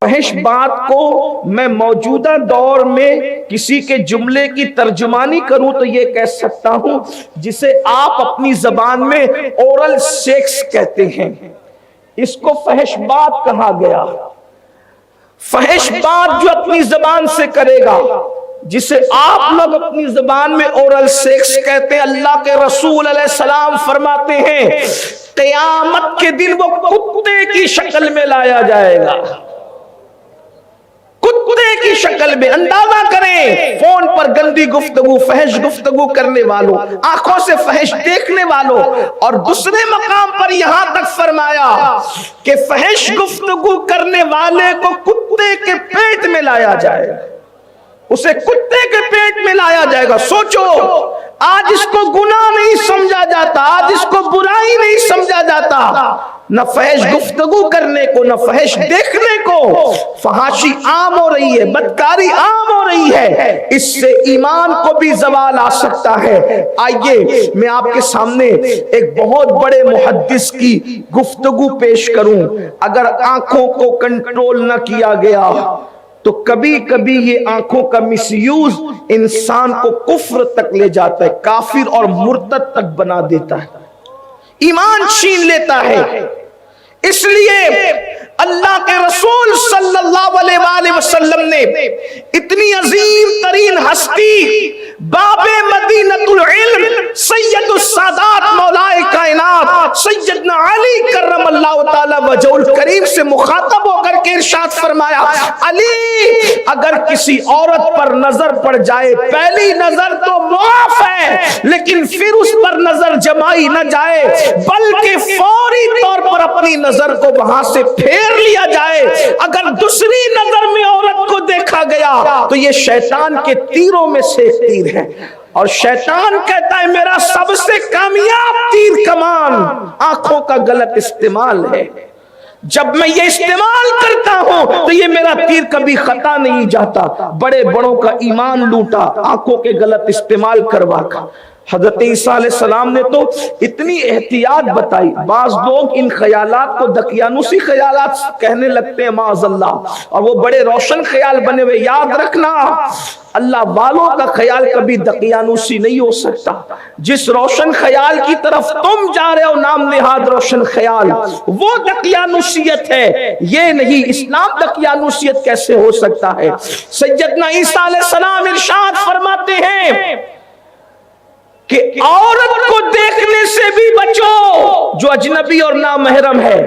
فحش بات کو میں موجودہ دور میں کسی کے جملے کی ترجمانی کروں تو یہ کہہ سکتا ہوں جسے آپ اپنی زبان میں اورل سیکس کہتے ہیں، اس کو فحش بات کہا گیا۔ فحش بات جو اپنی زبان سے کرے گا، جسے آپ لوگ اپنی زبان میں اورل سیکس کہتے ہیں، اللہ کے رسول علیہ السلام فرماتے ہیں قیامت کے دن وہ کتے کی شکل میں لایا جائے گا، کتے کی شکل میں۔ اندازہ کریں فون پر گندی گفتگو، فحش گفتگو کرنے والوں، آنکھوں سے فحش دیکھنے والوں، اور دوسرے مقام پر یہاں تک فرمایا کہ فحش گفتگو کرنے والے کو کتے کے پیٹ میں لایا جائے گا، اسے کتے کے پیٹ میں لایا جائے گا۔ سوچو آج اس کو گناہ نہیں سمجھا جاتا، آج اس کو برائی نہیں سمجھا جاتا، نہ فحش گفتگو کرنے کو، نہ فحش دیکھنے کو۔ فحاشی عام ہو رہی ہے، بدکاری عام ہو رہی ہے، اس سے ایمان کو بھی زوال آ سکتا ہے۔ آئیے میں آپ کے سامنے ایک بہت بڑے محدث کی گفتگو پیش کروں۔ اگر آنکھوں کو کنٹرول نہ کیا گیا تو کبھی کبھی یہ آنکھوں کا مس یوز انسان کو کفر تک لے جاتا ہے، کافر اور مرتد تک بنا دیتا ہے، ایمان چھین لیتا ہے۔ اس لیے اللہ کے رسول صلی اللہ علیہ وآلہ وسلم نے اتنی عظیم ترین ہستی باب مدینۃ العلم سید السادات مولائے کائنات سیدنا علی کرم اللہ تعالی وجہ الکریم سے مخاطب ہو کر کے ارشاد فرمایا، علی اگر کسی عورت پر نظر پڑ جائے، پہلی نظر تو معاف ہے لیکن پھر اس پر نظر جمائی نہ جائے، بلکہ فوری طور پر اپنی نظر کو وہاں سے پھیر لیا جائے۔ اگر دوسری نظر میں عورت کو دیکھا گیا تو یہ شیطان کے تیروں میں سے ایک تیر ہے، اور شیطان کہتا ہے میرا سب سے کامیاب تیر کمان آنکھوں کا غلط استعمال ہے۔ جب میں یہ استعمال کرتا ہوں تو یہ میرا تیر کبھی خطا نہیں جاتا۔ بڑے بڑوں کا ایمان لوٹا آنکھوں کے غلط استعمال کروا کر۔ حضرت عیسیٰ علیہ السلام نے تو اتنی احتیاط بتائی، بعض لوگ ان خیالات کو دقیانوسی خیالات کہنے لگتے ہیں معاذ اللہ، اور وہ بڑے روشن خیال بنے ہوئے۔ یاد رکھنا اللہ والوں کا خیال کبھی دقیانوسی نہیں ہو سکتا۔ جس روشن خیال کی طرف تم جا رہے ہو نام نہاد روشن خیال، وہ دقیانوسیت ہے، یہ نہیں۔ اسلام دقیانوسیت کیسے ہو سکتا ہے؟ سیدنا عیسیٰ علیہ السلام ارشاد فرماتے ہیں کہ عورت کو دیکھنے سے بھی بچو جو اجنبی اور نامحرم ہے۔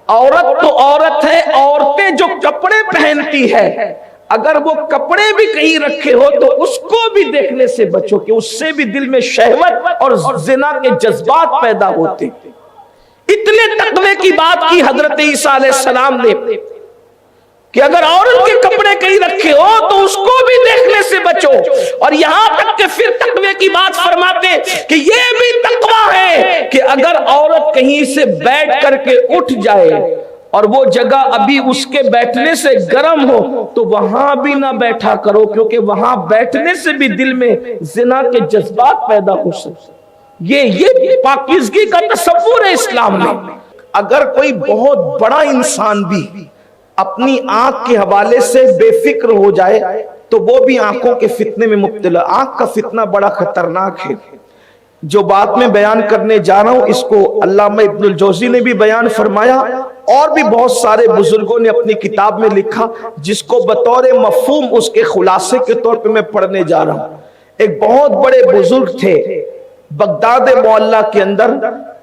عورت تو عورت ہے، عورتیں جو کپڑے پہنتی ہے اگر وہ کپڑے بھی کہیں رکھے ہو تو اس کو بھی دیکھنے سے بچو کہ اس سے بھی دل میں شہوت اور زنا کے جذبات پیدا ہوتے۔ اتنے تقوی کی بات کی حضرت عیسیٰ علیہ السلام نے کہ اگر عورت کے کپڑے کہیں رکھے ہو تو اس کو بھی دیکھنے سے بچو، اور یہاں تک کہ پھر تقوی کی بات فرماتے کہ یہ بھی تقوی ہے کہ اگر عورت کہیں سے بیٹھ کر کے اٹھ جائے اور وہ جگہ ابھی اس کے بیٹھنے سے گرم ہو تو وہاں بھی نہ بیٹھا کرو، کیونکہ وہاں بیٹھنے سے بھی دل میں زنا کے جذبات پیدا ہو سکتے۔ یہ پاکیزگی کا تصور ہے اسلام میں۔ اگر کوئی بہت بڑا انسان بھی اپنی آنکھ کے حوالے سے بے فکر ہو جائے تو وہ بھی آنکھوں کے فتنے میں مبتلا۔ آنکھ کا فتنہ بڑا خطرناک ہے۔ جو بات میں بیان کرنے جا رہا ہوں اس کو علامہ ابن الجوزی نے بھی بیان فرمایا، اور بھی بہت سارے بزرگوں نے اپنی کتاب میں لکھا، جس کو بطور مفہوم اس کے خلاصے کے طور پہ میں پڑھنے جا رہا ہوں۔ ایک بہت بڑے بزرگ تھے بغداد معلیٰ کے اندر،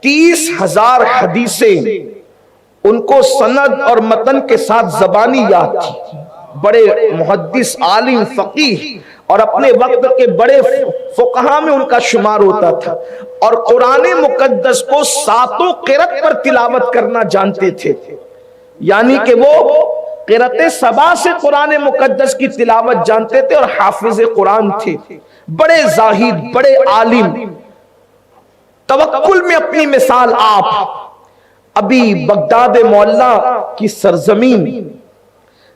30,000 حدیثیں ان کو سند اور متن کے ساتھ زبانی یاد تھی۔ بڑے محدث، عالم، فقیہ، اور اپنے وقت کے بڑے فقہاء میں ان کا شمار ہوتا تھا، اور قرآن مقدس کو 7 قرأت پر تلاوت کرنا جانتے تھے، یعنی کہ وہ قرأت 7 سے قرآن مقدس کی تلاوت جانتے تھے اور حافظ قرآن تھے۔ بڑے زاہد، بڑے عالم، توکل میں اپنی مثال آپ۔ ابھی بغداد معلیٰ کی سرزمین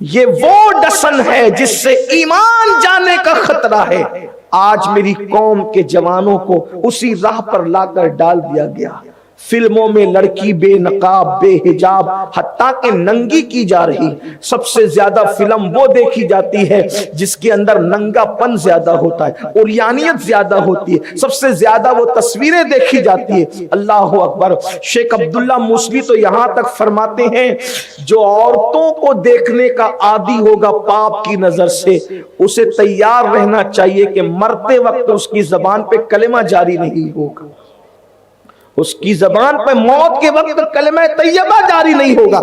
یہ وہ ڈسن ہے جس سے ایمان جانے کا خطرہ ہے. آج میری قوم کے جوانوں کو اسی راہ پر لا کر ڈال دیا گیا. فلموں میں لڑکی بے نقاب بے حجاب حتیٰ کہ ننگی کی جا رہی. سب سے زیادہ فلم وہ دیکھی جاتی ہے جس کے اندر ننگا پن زیادہ ہوتا ہے، عریانیت زیادہ ہوتی ہے. سب سے زیادہ وہ تصویریں دیکھی جاتی ہے. اللہ اکبر. شیخ عبداللہ موسوی تو یہاں تک فرماتے ہیں جو عورتوں کو دیکھنے کا عادی ہوگا پاپ کی نظر سے، اسے تیار رہنا چاہیے کہ مرتے وقت اس کی زبان پہ کلمہ جاری نہیں ہوگا. اس کی زبان پہ موت کے وقت کلمہ طیبہ جاری نہیں ہوگا.